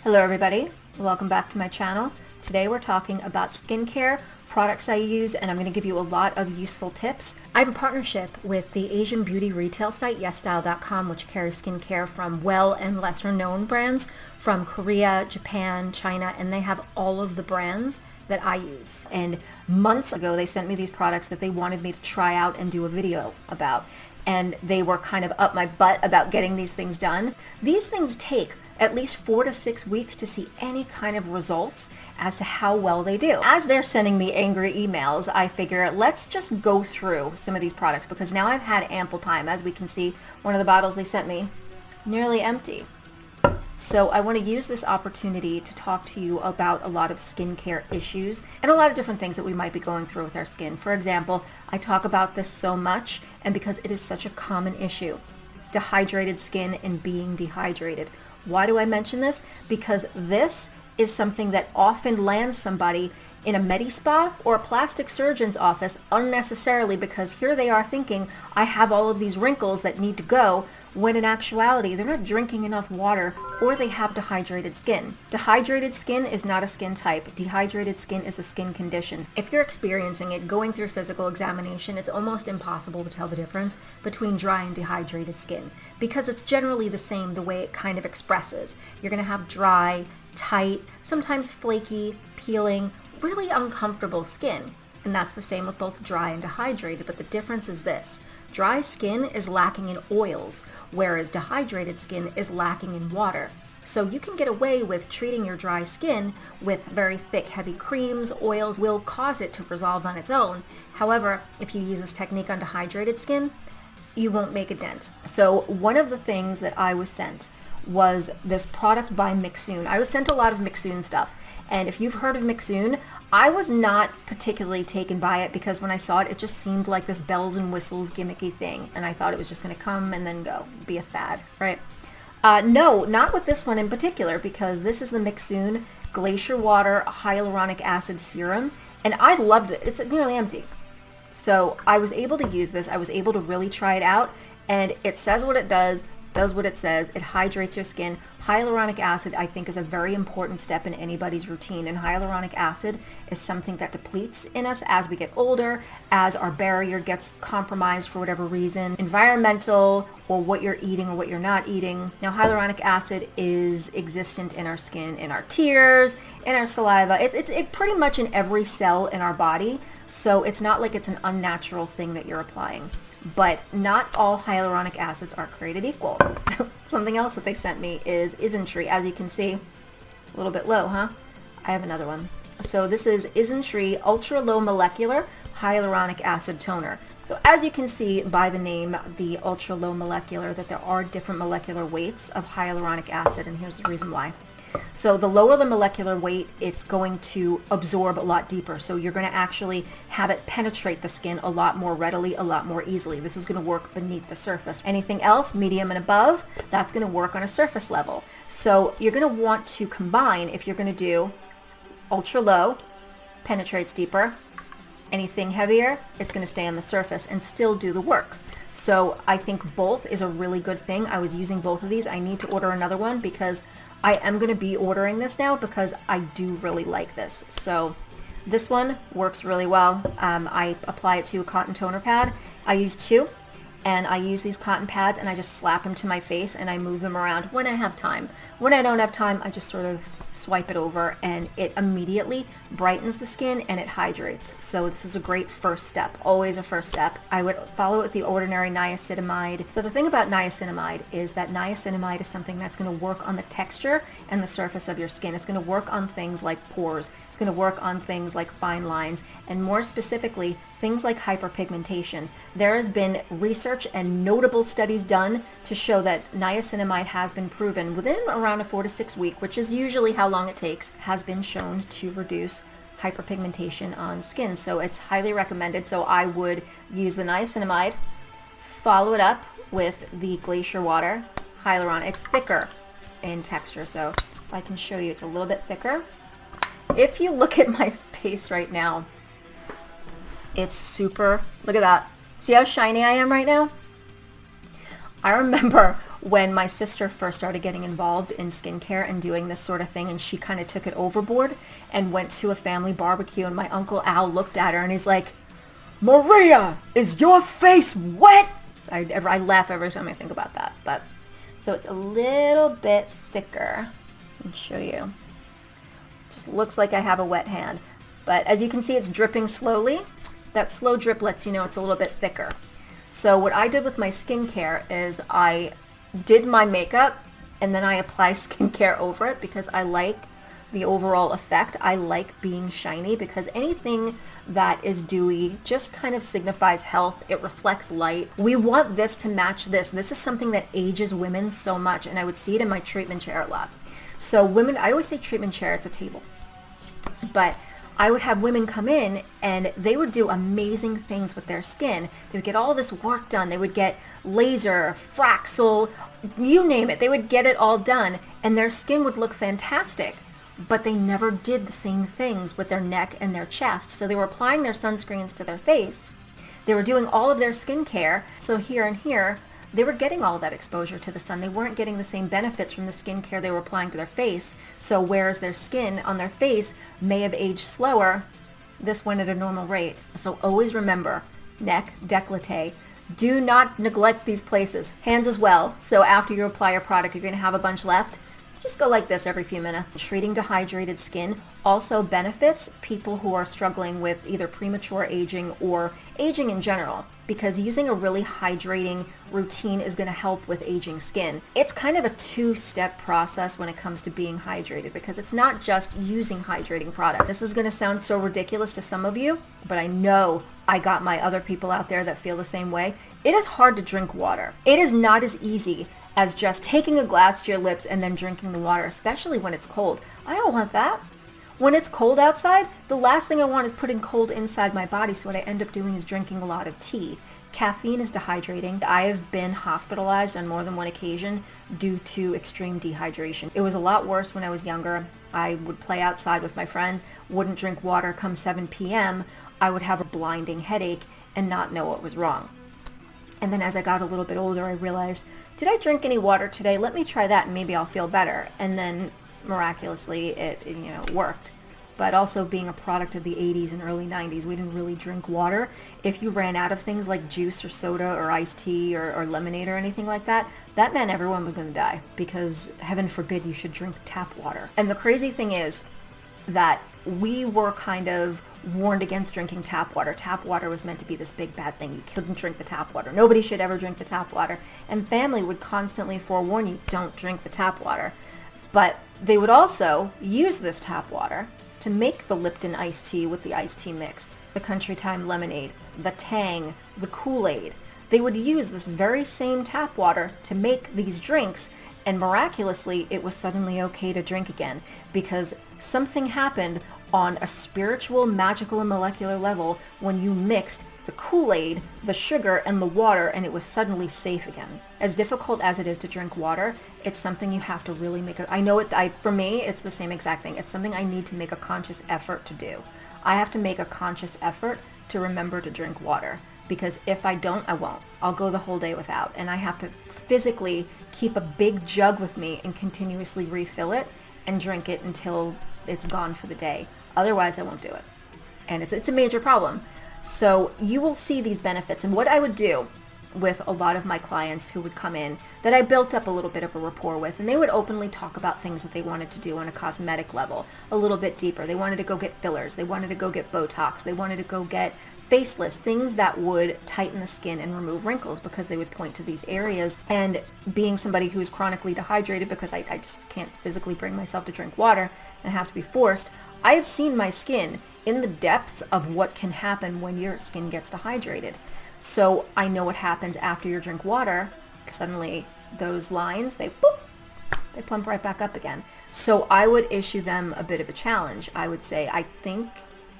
Hello everybody, welcome back to my channel. Today we're talking about skincare, products I use, and I'm going to give you a lot of useful tips. I have a partnership with the Asian beauty retail site YesStyle.com, which carries skincare from well and lesser known brands from Korea, Japan, China, and they have all of the brands that I use. And months ago they sent me these products that they wanted me to try out and do a video about. And they were kind of up my butt about getting these things done. These things take at least 4 to 6 weeks to see any kind of results as to how well they do. As they're sending me angry emails, I figure let's just go through some of these products because now I've had ample time. As we can see, one of the bottles they sent me, nearly empty. So I want to use this opportunity to talk to you about a lot of skincare issues and a lot of different things that we might be going through with our skin. For example, I talk about this so much and because it is such a common issue, dehydrated skin and being dehydrated. Why do I mention this? Because this is something that often lands somebody in a med spa or a plastic surgeon's office unnecessarily because here they are thinking, I have all of these wrinkles that need to go, when in actuality, they're not drinking enough water or they have dehydrated skin. Dehydrated skin is not a skin type. Dehydrated skin is a skin condition. If you're experiencing it going through physical examination, it's almost impossible to tell the difference between dry and dehydrated skin because it's generally the same the way it kind of expresses. You're going to have dry, tight, sometimes flaky, peeling, really uncomfortable skin. And that's the same with both dry and dehydrated, but the difference is this. Dry skin is lacking in oils, whereas dehydrated skin is lacking in water. So you can get away with treating your dry skin with very thick, heavy creams. Oils will cause it to resolve on its own. However, if you use this technique on dehydrated skin, you won't make a dent. So one of the things that I was sent was this product by Mixsoon. I was sent a lot of Mixsoon stuff. And if you've heard of Mixsoon, I was not particularly taken by it because when I saw it, it just seemed like this bells and whistles gimmicky thing. And I thought it was just going to come and then go, be a fad, right? No, not with this one in particular because this is the Mixsoon Glacier Water Hyaluronic Acid Serum. And I loved it. It's nearly empty. So I was able to use this. I was able to really try it out. And it says what it does what it says. It hydrates your skin. Hyaluronic acid, I think, is a very important step in anybody's routine. And hyaluronic acid is something that depletes in us as we get older, as our barrier gets compromised for whatever reason, environmental, or what you're eating or what you're not eating. Now, hyaluronic acid is existent in our skin, in our tears, in our saliva. It's pretty much in every cell in our body. So it's not like it's an unnatural thing that you're applying. But not all hyaluronic acids are created equal. Something else that they sent me is Isntree. As you can see, a little bit low, huh? I have another one. So this is Isntree Ultra Low Molecular Hyaluronic Acid Toner. So as you can see by the name, the ultra low molecular, that there are different molecular weights of hyaluronic acid, and here's the reason why. So the lower the molecular weight, it's going to absorb a lot deeper. So you're going to actually have it penetrate the skin a lot more readily, a lot more easily. This is going to work beneath the surface. Anything else, medium and above, that's going to work on a surface level. So you're going to want to combine, if you're going to do ultra low, penetrates deeper. Anything heavier, it's going to stay on the surface and still do the work. So I think both is a really good thing. I was using both of these. I need to order another one because I am going to be ordering this now because I do really like this. So this one works really well. I apply it to a cotton toner pad. I use 2 and I use these cotton pads and I just slap them to my face and I move them around when I have time. When I don't have time, I just sort of swipe it over and it immediately brightens the skin and it hydrates. So this is a great first step, always a first step. I would follow it with the ordinary niacinamide. So the thing about niacinamide is that niacinamide is something that's going to work on the texture and the surface of your skin. It's going to work on things like pores. It's going to work on things like fine lines and more specifically things like hyperpigmentation. There has been research and notable studies done to show that niacinamide has been proven within around a 4 to 6 week, which is usually how long it takes, has been shown to reduce hyperpigmentation on skin. So it's highly recommended. So I would use the niacinamide, follow it up with the Glacier Water Hyaluronic. It's thicker in texture, so if I can show you, it's a little bit thicker. If you look at my face right now, it's super, look at that. See how shiny I am right now? I remember when my sister first started getting involved in skincare and doing this sort of thing, and she kind of took it overboard and went to a family barbecue, and my Uncle Al looked at her and he's like, "Maria, is your face wet?" I laugh every time I think about that. But so it's a little bit thicker. Let me show you. Just looks like I have a wet hand. But as you can see, it's dripping slowly. That slow drip lets you know it's a little bit thicker. So what I did with my skincare is I did my makeup and then I apply skincare over it because I like the overall effect. I like being shiny because anything that is dewy just kind of signifies health. It reflects light. We want this to match this. This is something that ages women so much, and I would see it in my treatment chair a lot. So women, I always say treatment chair, it's a table. But I would have women come in and they would do amazing things with their skin. They would get all this work done. They would get laser, Fraxel, you name it. They would get it all done and their skin would look fantastic. But they never did the same things with their neck and their chest. So they were applying their sunscreens to their face. They were doing all of their skincare. So here and here, they were getting all that exposure to the sun. They weren't getting the same benefits from the skincare they were applying to their face. So whereas their skin on their face may have aged slower, this went at a normal rate. So always remember, neck, décolleté. Do not neglect these places. Hands as well. So after you apply your product, you're going to have a bunch left. Just go like this every few minutes. Treating dehydrated skin also benefits people who are struggling with either premature aging or aging in general, because using a really hydrating routine is going to help with aging skin. It's kind of a two-step process when it comes to being hydrated, because it's not just using hydrating products. This is going to sound so ridiculous to some of you, but I know I got my other people out there that feel the same way. It is hard to drink water. It is not as easy as just taking a glass to your lips and then drinking the water, especially when it's cold. I don't want that. When it's cold outside, the last thing I want is putting cold inside my body, so what I end up doing is drinking a lot of tea. Caffeine is dehydrating. I have been hospitalized on more than one occasion due to extreme dehydration. It was a lot worse when I was younger. I would play outside with my friends, wouldn't drink water. Come 7 p.m., I would have a blinding headache and not know what was wrong. And then as I got a little bit older, I realized, did I drink any water today? Let me try that and maybe I'll feel better. And then miraculously it worked. But also being a product of the 80s and early 90s, we didn't really drink water. If you ran out of things like juice or soda or iced tea or lemonade or anything like that, that meant everyone was going to die, because heaven forbid you should drink tap water. And the crazy thing is that we were kind of warned against drinking tap water. Tap water was meant to be this big bad thing. You couldn't drink the tap water. Nobody should ever drink the tap water. And family would constantly forewarn you, don't drink the tap water. But they would also use this tap water to make the Lipton iced tea with the iced tea mix, the Country Time lemonade, the Tang, the Kool-Aid. They would use this very same tap water to make these drinks, and miraculously it was suddenly okay to drink again, because something happened on a spiritual, magical, and molecular level when you mixed the Kool-Aid, the sugar, and the water, and it was suddenly safe again. As difficult as it is to drink water, it's something you have to really for me, it's the same exact thing. It's something I need to make a conscious effort to do. I have to make a conscious effort to remember to drink water, because if I don't, I won't. I'll go the whole day without, and I have to physically keep a big jug with me and continuously refill it and drink it until it's gone for the day. Otherwise, I won't do it. And it's a major problem. So you will see these benefits. And what I would do with a lot of my clients who would come in that I built up a little bit of a rapport with, and they would openly talk about things that they wanted to do on a cosmetic level, a little bit deeper. They wanted to go get fillers. They wanted to go get Botox. They wanted to go get facelifts, things that would tighten the skin and remove wrinkles, because they would point to these areas. And being somebody who's chronically dehydrated, because I just can't physically bring myself to drink water and have to be forced, I have seen my skin in the depths of what can happen when your skin gets dehydrated. So I know what happens after you drink water. Suddenly those lines, they plump right back up again. So I would issue them a bit of a challenge. I would say, I think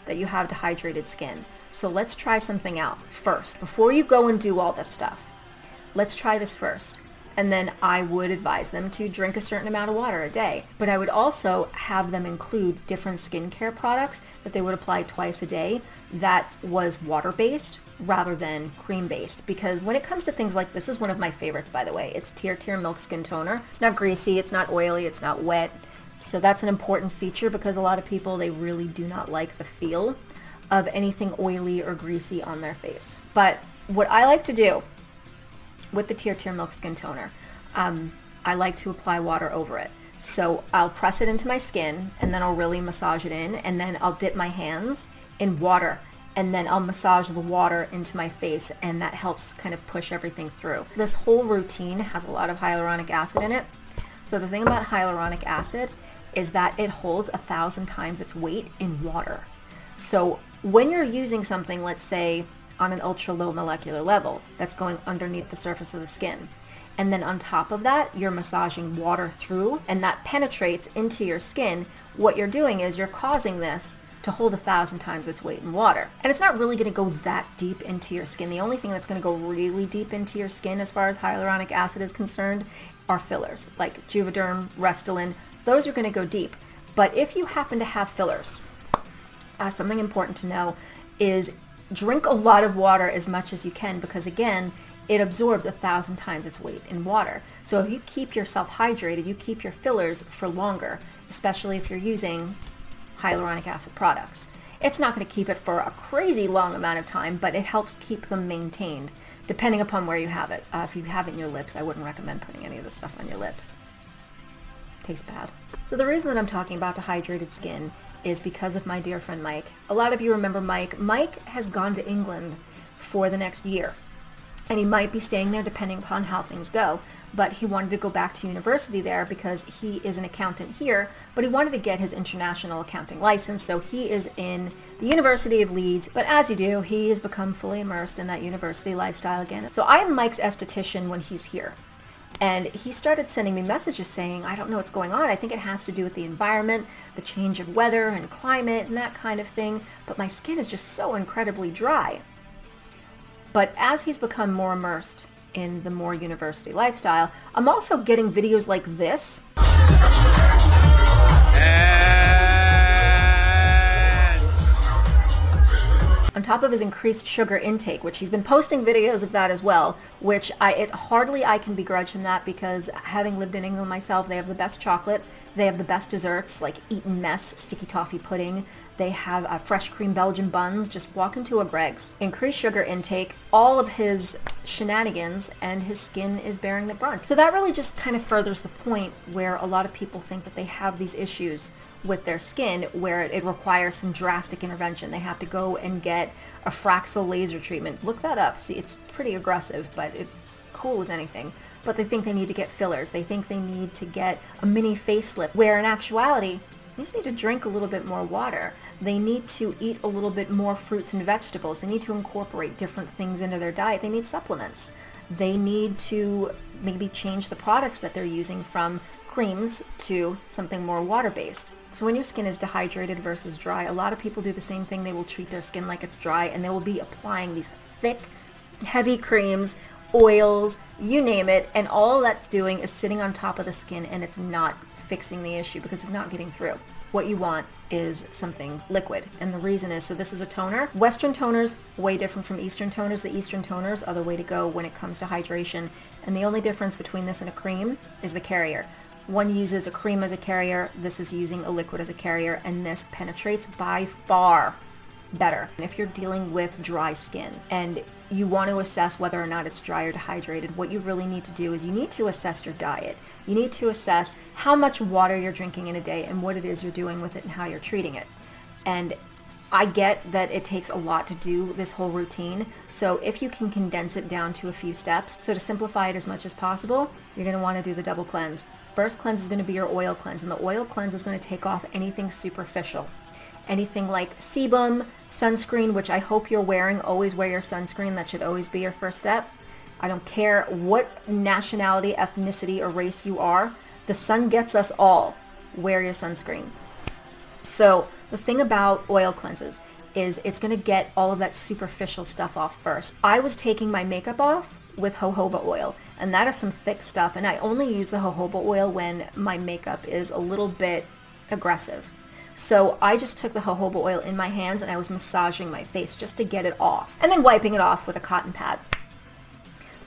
that you have dehydrated skin. So let's try something out first. Before you go and do all this stuff, let's try this first. And then I would advise them to drink a certain amount of water a day. But I would also have them include different skincare products that they would apply twice a day that was water-based rather than cream based, because when it comes to things like this is one of my favorites, by the way. It's Tear Milk Skin Toner. It's not greasy, it's not oily, it's not wet. So that's an important feature because a lot of people, they really do not like the feel of anything oily or greasy on their face. But what I like to do with the Tear Milk Skin Toner, I like to apply water over it. So I'll press it into my skin and then I'll really massage it in, and then I'll dip my hands in water and then I'll massage the water into my face, and that helps kind of push everything through. This whole routine has a lot of hyaluronic acid in it. So the thing about hyaluronic acid is that it holds 1,000 times its weight in water. So when you're using something, let's say on an ultra low molecular level, that's going underneath the surface of the skin, and then on top of that, you're massaging water through, and that penetrates into your skin, what you're doing is you're causing this to hold 1,000 times its weight in water. And it's not really going to go that deep into your skin. The only thing that's going to go really deep into your skin as far as hyaluronic acid is concerned are fillers, like Juvederm, Restylane. Those are going to go deep. But if you happen to have fillers, something important to know is drink a lot of water as much as you can, because again, it absorbs 1,000 times its weight in water. So if you keep yourself hydrated, you keep your fillers for longer, especially if you're using hyaluronic acid products. It's not going to keep it for a crazy long amount of time, but it helps keep them maintained, depending upon where you have it. If you have it in your lips, I wouldn't recommend putting any of this stuff on your lips. Tastes bad. So the reason that I'm talking about dehydrated skin is because of my dear friend Mike. A lot of you remember Mike. Mike has gone to England for the next year, and he might be staying there depending upon how things go. But he wanted to go back to university there because he is an accountant here, but he wanted to get his international accounting license. So he is in the University of Leeds. But as you do, he has become fully immersed in that university lifestyle again. So I am Mike's esthetician when he's here. And he started sending me messages saying, I don't know what's going on. I think it has to do with the environment, the change of weather and climate and that kind of thing. But my skin is just so incredibly dry. But as he's become more immersed in the more university lifestyle, I'm also getting videos like this. On top of his increased sugar intake, which he's been posting videos of that as well, which hardly I can begrudge him that, because having lived in England myself, they have the best chocolate, they have the best desserts like Eton Mess sticky toffee pudding, they have fresh cream Belgian buns. Just walk into a Greg's. Increased sugar intake, all of his shenanigans, and his skin is bearing the brunt. So that really just kind of furthers the point where a lot of people think that they have these issues with their skin where it requires some drastic intervention. They have to go and get a Fraxel laser treatment. Look that up. See, it's pretty aggressive, but it's cool as anything. But they think they need to get fillers. They think they need to get a mini facelift, where in actuality, they just need to drink a little bit more water. They need to eat a little bit more fruits and vegetables. They need to incorporate different things into their diet. They need supplements. They need to maybe change the products that they're using from creams to something more water-based. So when your skin is dehydrated versus dry, a lot of people do the same thing. They will treat their skin like it's dry, and they will be applying these thick, heavy creams, oils, you name it, and all that's doing is sitting on top of the skin, and it's not fixing the issue because it's not getting through. What you want is something liquid, and the reason is, so this is a toner. Western toners, way different from Eastern toners. The Eastern toners are the way to go when it comes to hydration, and the only difference between this and a cream is the carrier. One uses a cream as a carrier, this is using a liquid as a carrier, and this penetrates by far better. If you're dealing with dry skin and you want to assess whether or not it's dry or dehydrated, what you really need to do is you need to assess your diet. You need to assess how much water you're drinking in a day and what it is you're doing with it and how you're treating it. And I get that it takes a lot to do this whole routine, so if you can condense it down to a few steps, so to simplify it as much as possible, you're going to want to do the double cleanse. First cleanse is going to be your oil cleanse, and the oil cleanse is going to take off anything superficial. Anything like sebum, sunscreen, which I hope you're wearing. Always wear your sunscreen. That should always be your first step. I don't care what nationality, ethnicity, or race you are. The sun gets us all. Wear your sunscreen. So the thing about oil cleanses is it's going to get all of that superficial stuff off first. I was taking my makeup off with jojoba oil, and that is some thick stuff, and I only use the jojoba oil when my makeup is a little bit aggressive. So I just took the jojoba oil in my hands and I was massaging my face just to get it off, and then wiping it off with a cotton pad.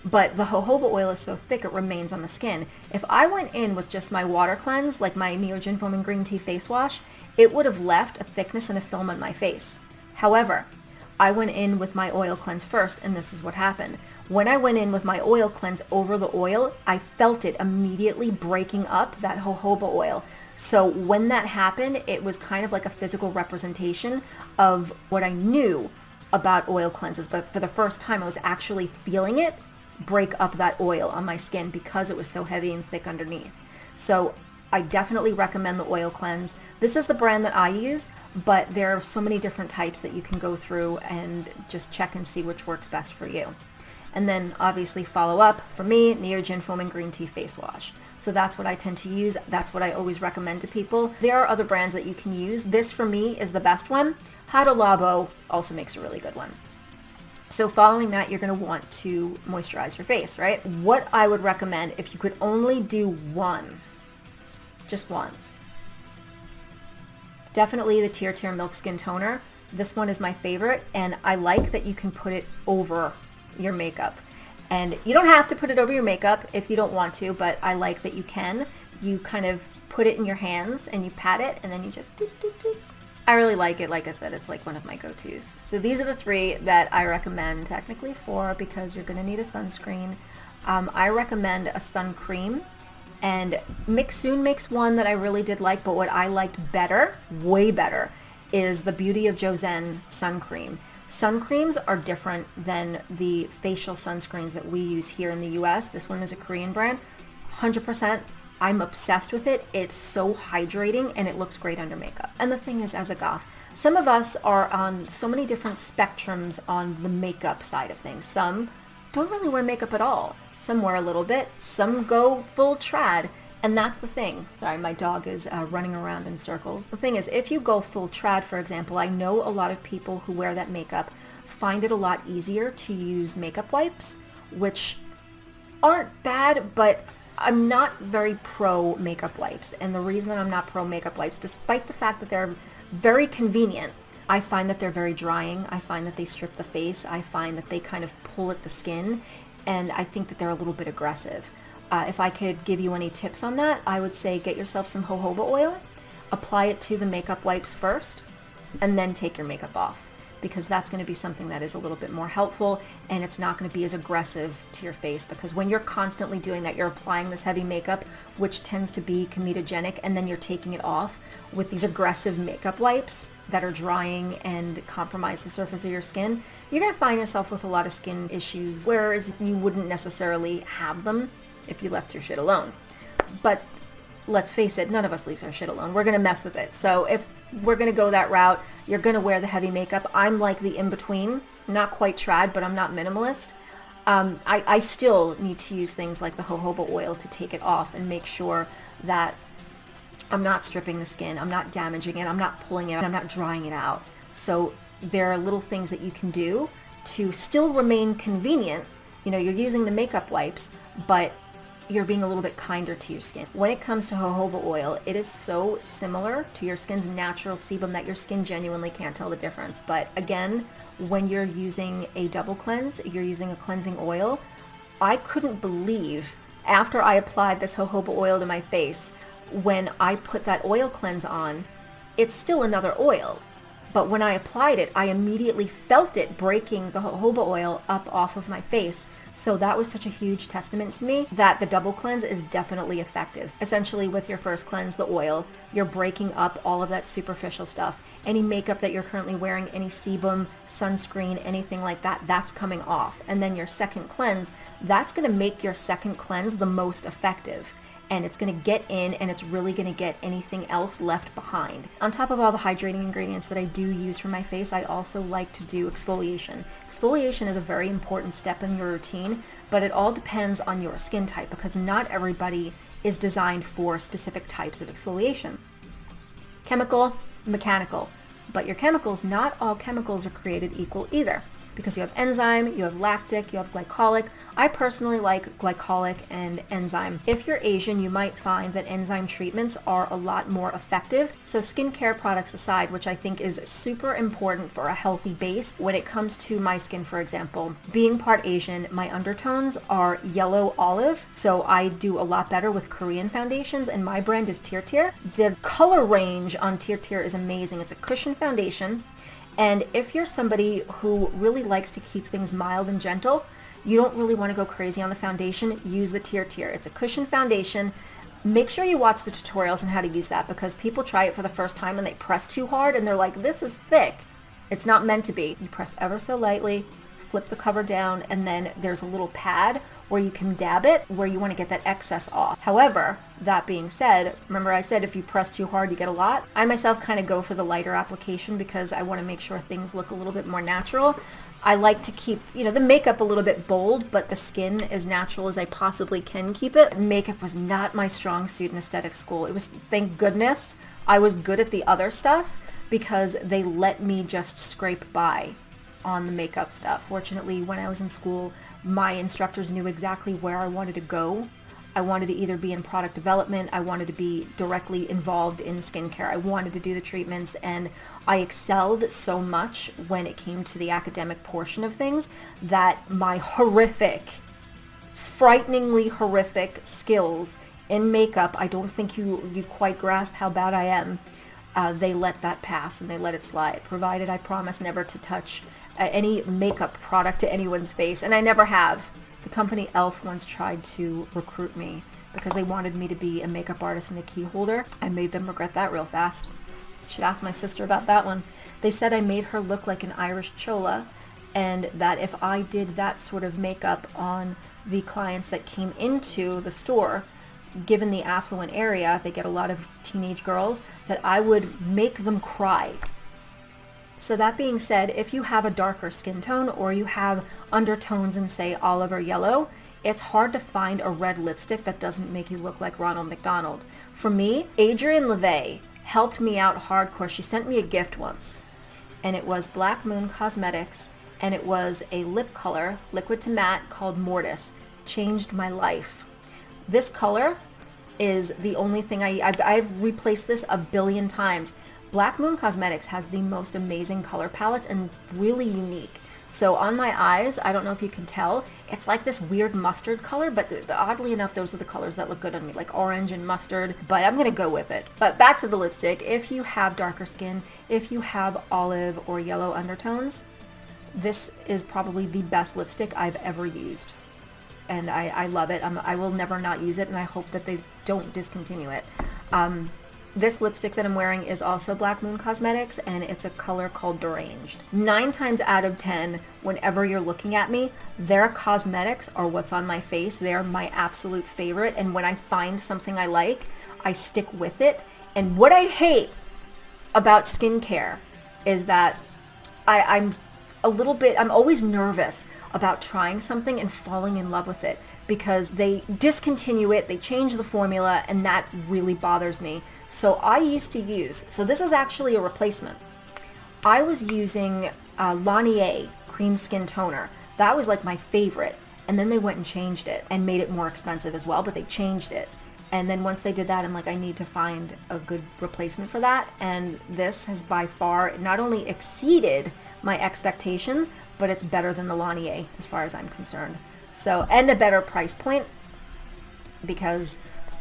But the jojoba oil is so thick it remains on the skin. If I went in with just my water cleanse, like my Neogen Foam and Green Tea face wash, it would have left a thickness and a film on my face. However, I went in with my oil cleanse first, and this is what happened. When I went in with my oil cleanse over the oil, I felt it immediately breaking up that jojoba oil. So when that happened, it was kind of like a physical representation of what I knew about oil cleanses. But for the first time, I was actually feeling it break up that oil on my skin because it was so heavy and thick underneath. So I definitely recommend the oil cleanse. This is the brand that I use, but there are so many different types that you can go through and just check and see which works best for you. And then obviously follow up, for me, Neogen Foam and Green Tea face wash. So that's what I tend to use. That's what I always recommend to people. There are other brands that you can use. This for me is the best one. Hada Labo also makes a really good one. So following that, you're going to want to moisturize your face, right? What I would recommend, if you could only do one, just one, definitely the Tear Milk Skin Toner. This one is my favorite, and I like that you can put it over your makeup. And you don't have to put it over your makeup if you don't want to, but I like that you can. You kind of put it in your hands and you pat it, and then you just doop, doop, doop. I really like it. Like I said, it's like one of my go-tos. So these are the three that I recommend, technically four, because you're going to need a sunscreen. I recommend a sun cream, and Soon makes one that I really did like, but what I liked better, way better, is the Beauty of Joseon sun cream. Sun creams are different than the facial sunscreens that we use here in the US. This one is a Korean brand. 100%. I'm obsessed with it. It's so hydrating and it looks great under makeup. And the thing is, as a goth, some of us are on so many different spectrums on the makeup side of things. Some don't really wear makeup at all. Some wear a little bit. Some go full trad. And that's the thing. Sorry, my dog is running around in circles. The thing is, if you go full trad, for example, I know a lot of people who wear that makeup find it a lot easier to use makeup wipes, which aren't bad, but I'm not very pro makeup wipes. And the reason that I'm not pro makeup wipes, despite the fact that they're very convenient, I find that they're very drying. I find that they strip the face. I find that they kind of pull at the skin. And I think that they're a little bit aggressive. If I could give you any tips on that, I would say get yourself some jojoba oil, apply it to the makeup wipes first, and then take your makeup off, because that's going to be something that is a little bit more helpful, and it's not going to be as aggressive to your face, because when you're constantly doing that, you're applying this heavy makeup, which tends to be comedogenic, and then you're taking it off with these aggressive makeup wipes that are drying and compromise the surface of your skin. You're going to find yourself with a lot of skin issues, whereas you wouldn't necessarily have them if you left your shit alone. But let's face it, none of us leaves our shit alone. We're going to mess with it. So if we're going to go that route, you're going to wear the heavy makeup. I'm like the in-between, not quite trad, but I'm not minimalist. I still need to use things like the jojoba oil to take it off and make sure that I'm not stripping the skin, I'm not damaging it, I'm not pulling it, I'm not drying it out. So there are little things that you can do to still remain convenient. You know, you're using the makeup wipes, but you're being a little bit kinder to your skin. When it comes to jojoba oil, it is so similar to your skin's natural sebum that your skin genuinely can't tell the difference. But again, when you're using a double cleanse, you're using a cleansing oil. I couldn't believe, after I applied this jojoba oil to my face, when I put that oil cleanse on, it's still another oil. But when I applied it, I immediately felt it breaking the jojoba oil up off of my face. So that was such a huge testament to me that the double cleanse is definitely effective. Essentially, with your first cleanse, the oil, you're breaking up all of that superficial stuff. Any makeup that you're currently wearing, any sebum, sunscreen, anything like that, that's coming off. And then your second cleanse, that's going to make your second cleanse the most effective. And it's going to get in, and it's really going to get anything else left behind. On top of all the hydrating ingredients that I do use for my face, I also like to do exfoliation. Exfoliation is a very important step in your routine, but it all depends on your skin type, because not everybody is designed for specific types of exfoliation. Chemical, mechanical. But your chemicals, not all chemicals are created equal either. because you have enzyme, you have lactic, you have glycolic. I personally like glycolic and enzyme. If you're Asian, you might find that enzyme treatments are a lot more effective. So skincare products aside, which I think is super important for a healthy base, when it comes to my skin, for example, being part Asian, my undertones are yellow olive. So I do a lot better with Korean foundations, and my brand is Tear Tear. The color range on Tear Tear is amazing. It's a cushion foundation. And if you're somebody who really likes to keep things mild and gentle, you don't really want to go crazy on the foundation, use the Tear Tear. It's a cushion foundation. Make sure you watch the tutorials on how to use that, because people try it for the first time and they press too hard and they're like, this is thick. It's not meant to be. You press ever so lightly, flip the cover down, and then there's a little pad where you can dab it where you want to get that excess off. However, that being said, remember I said if you press too hard you get a lot. I myself kind of go for the lighter application because I want to make sure things look a little bit more natural. I like to keep, the makeup a little bit bold, but the skin as natural as I possibly can keep it. Makeup was not my strong suit in aesthetic school. It was, thank goodness, I was good at the other stuff because they let me just scrape by on the makeup stuff. Fortunately, when I was in school, my instructors knew exactly where I wanted to go. I wanted to either be in product development, I wanted to be directly involved in skincare, I wanted to do the treatments, and I excelled so much when it came to the academic portion of things that my frighteningly horrific skills in makeup, I don't think you quite grasp how bad I am. They let that pass and they let it slide, provided I promise never to touch any makeup product to anyone's face, and I never have. The company e.l.f. once tried to recruit me because they wanted me to be a makeup artist and a key holder. I made them regret that real fast. Should ask my sister about that one. They said I made her look like an Irish chola, and that if I did that sort of makeup on the clients that came into the store, given the affluent area, they get a lot of teenage girls, that I would make them cry. So that being said, if you have a darker skin tone or you have undertones in, say, olive or yellow, it's hard to find a red lipstick that doesn't make you look like Ronald McDonald. For me, Adrienne LeVay helped me out hardcore. She sent me a gift once, and it was Black Moon Cosmetics, and it was a lip color, liquid to matte, called Mortis. Changed my life. This color is the only thing I've replaced this a billion times. Black Moon Cosmetics has the most amazing color palettes and really unique. So on my eyes, I don't know if you can tell, it's like this weird mustard color, but oddly enough, those are the colors that look good on me, like orange and mustard, but I'm gonna go with it. But back to the lipstick, if you have darker skin, if you have olive or yellow undertones, this is probably the best lipstick I've ever used. And I love it. I will never not use it, and I hope that they don't discontinue it. This lipstick that I'm wearing is also Black Moon Cosmetics, and it's a color called Deranged. 9 times out of 10, whenever you're looking at me, their cosmetics are what's on my face. They're my absolute favorite, and when I find something I like, I stick with it. And what I hate about skincare is that I'm always nervous about trying something and falling in love with it because they discontinue it, they change the formula, and that really bothers me. So I used to use, so this is actually a replacement. I was using Garnier Cream Skin Toner. That was like my favorite. And then they went and changed it and made it more expensive as well, but they changed it. And then once they did that, I'm like, I need to find a good replacement for that. And this has by far not only exceeded my expectations, but it's better than the Garnier as far as I'm concerned. So, and a better price point, because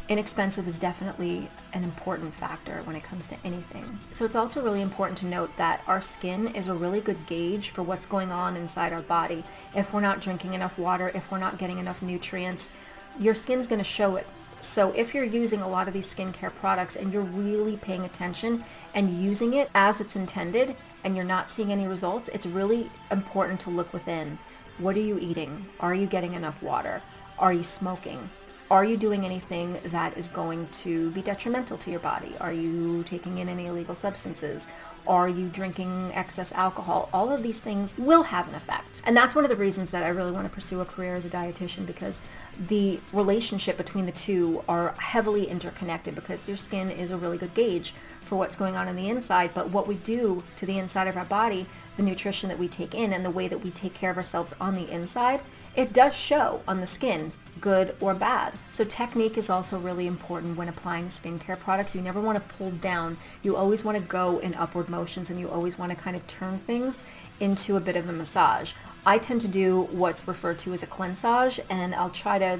inexpensive is definitely an important factor when it comes to anything. So it's also really important to note that our skin is a really good gauge for what's going on inside our body. If we're not drinking enough water, if we're not getting enough nutrients, your skin's going to show it. So if you're using a lot of these skincare products and you're really paying attention and using it as it's intended and you're not seeing any results, it's really important to look within. What are you eating? Are you getting enough water? Are you smoking? are you doing anything that is going to be detrimental to your body? Are you taking in any illegal substances? Are you drinking excess alcohol? All of these things will have an effect. And that's one of the reasons that I really want to pursue a career as a dietitian, because the relationship between the two are heavily interconnected, because your skin is a really good gauge for what's going on the inside. But what we do to the inside of our body, the nutrition that we take in and the way that we take care of ourselves on the inside, it does show on the skin, good or bad. So technique is also really important when applying skincare products. You never want to pull down. You always want to go in upward motions, and you always want to kind of turn things into a bit of a massage. I tend to do what's referred to as a cleansage, and I'll try to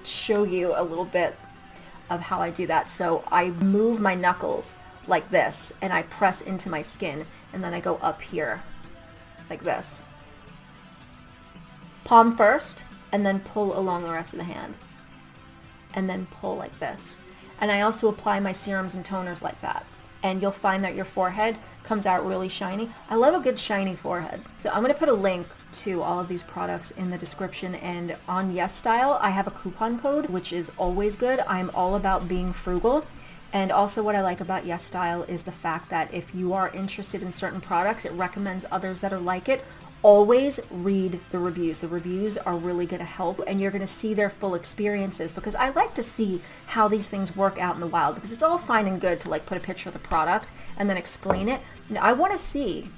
show you a little bit of how I do that. So I move my knuckles like this, and I press into my skin, and then I go up here like this. Palm first, and then pull along the rest of the hand, and then pull like this. And I also apply my serums and toners like that, and you'll find that your forehead comes out really shiny. I love a good shiny forehead. So I'm going to put a link to all of these products in the description, and on YesStyle I have a coupon code, which is always good. I'm all about being frugal. And also what I like about YesStyle is the fact that if you are interested in certain products, it recommends others that are like it. Always read the reviews. The reviews are really going to help, and you're going to see their full experiences, because I like to see how these things work out in the wild, because it's all fine and good to like put a picture of the product and then explain it. I want to see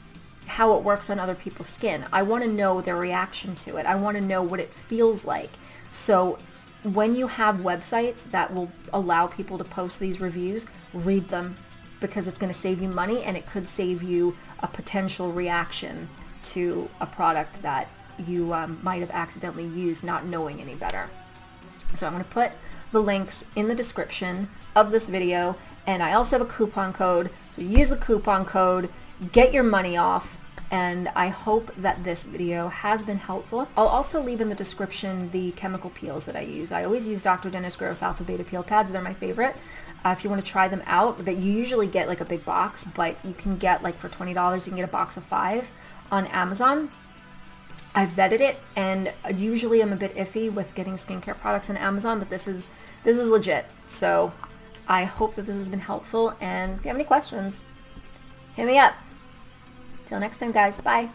how it works on other people's skin. I want to know their reaction to it. I want to know what it feels like. So when you have websites that will allow people to post these reviews, read them, because it's going to save you money, and it could save you a potential reaction to a product that you might have accidentally used not knowing any better. So I'm going to put the links in the description of this video, and I also have a coupon code, so use the coupon code, get your money off, and I hope that this video has been helpful. I'll also leave in the description the chemical peels that I use. I always use Dr. Dennis Gross Alpha Beta Peel Pads. They're my favorite. If you want to try them out, that you usually get like a big box, but you can get like for $20, you can get a box of 5 on Amazon. I've vetted it, and usually I'm a bit iffy with getting skincare products on Amazon, but this is legit. So I hope that this has been helpful, and if you have any questions, hit me up. Till next time, guys. Bye.